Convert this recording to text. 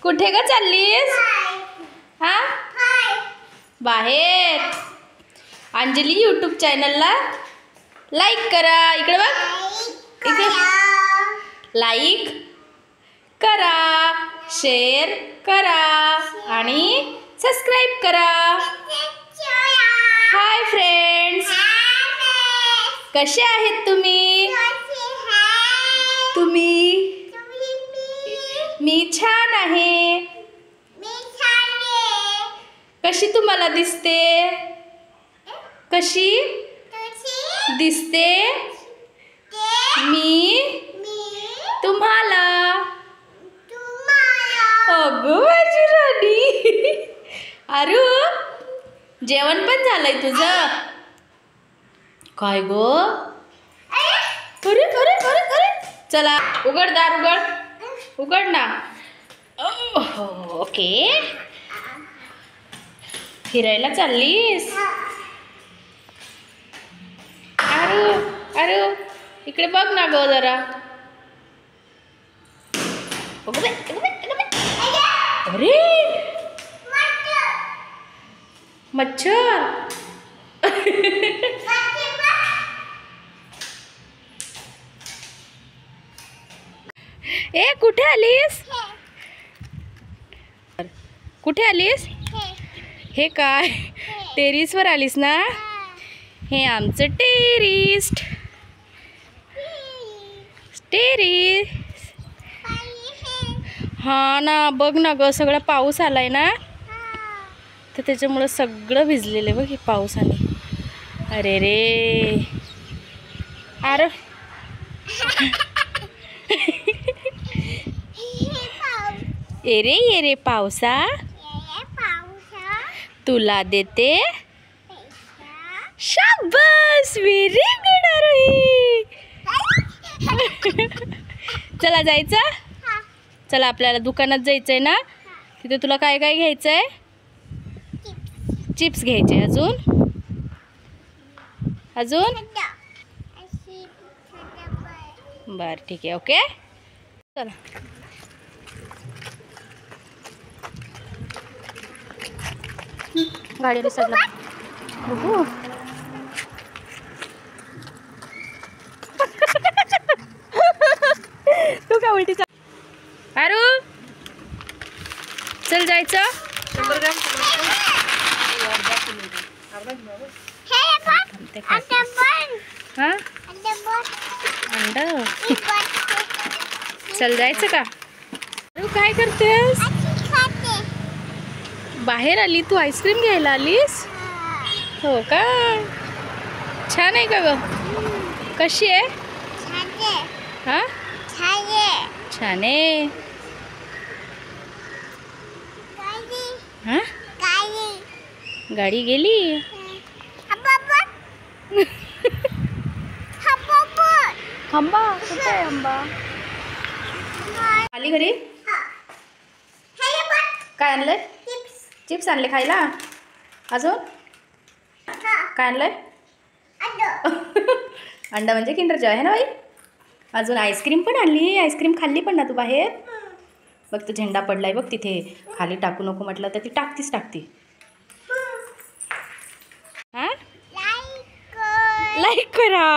कुठे ग चाललीस? हा बाहेर. अंजली यूट्यूब चॅनलला लाईक करा. इकडे बघ, इकडे लाईक करा, शेअर करा आणि सबस्क्राईब करा. हाय फ्रेंड्स, कसे आहेत तुम्ही? मी छान आहे. कशी तुम्हाला दिसते? कशी दिसते मी तुम्हाला? अगं माझी राणी. अरे जेवण पण झालंय तुझं? काय गो? अरे अरे अरे अरे, चला उघड दार, उघड ना. ओके, फिरायला चाललीस? अरे अरे इकडे बघ ना गो जरा. अरे मच्छर. ए कुठे आलीस? कुठे आलीस? हे काय टेरिसवर आलीस ना? हे आमचं टेरिस. हा ना, बघ ना ग, सगळा पाऊस आलाय ना, तर त्याच्यामुळं सगळं भिजलेलं आहे बघ हे पावसाने. अरे रे अरे ये रे पावसा, तुला देते शाबास. व्हेरी गुड आरोही. चला जायचं? चला आपल्याला दुकानात जायचंय ना. तिथे तुला काय काय घ्यायचंय? चिप्स घ्यायचे. अजून बर ठीक आहे. ओके चला. गाडी सगळं बघू. तू काय उलटी चाल. अरू चल जायचं. हा अंडा. चल जायचं का? अरू काय करतेस? बाहेर आली तू? आईस्क्रीम घ्यायला आलीस? हो का? छान आहे का ग? कशी आहे? हा छान आहे. हा गाडी गेली. आंबा कुठे आहे? आंबा आली घरी. काय आणलंय? चिप्स आणले खायला. अजून काय आणलंय? अंडा म्हणजे किंडर जॉय आहे ना बाई. अजून आईस्क्रीम पण आणली. आईस्क्रीम खाल्ली पण ना तू बाहेर? बघ तो झेंडा पडलाय बघ तिथे. खाली टाकू नको म्हटलं तर ती टाकती. हा लाईक करा.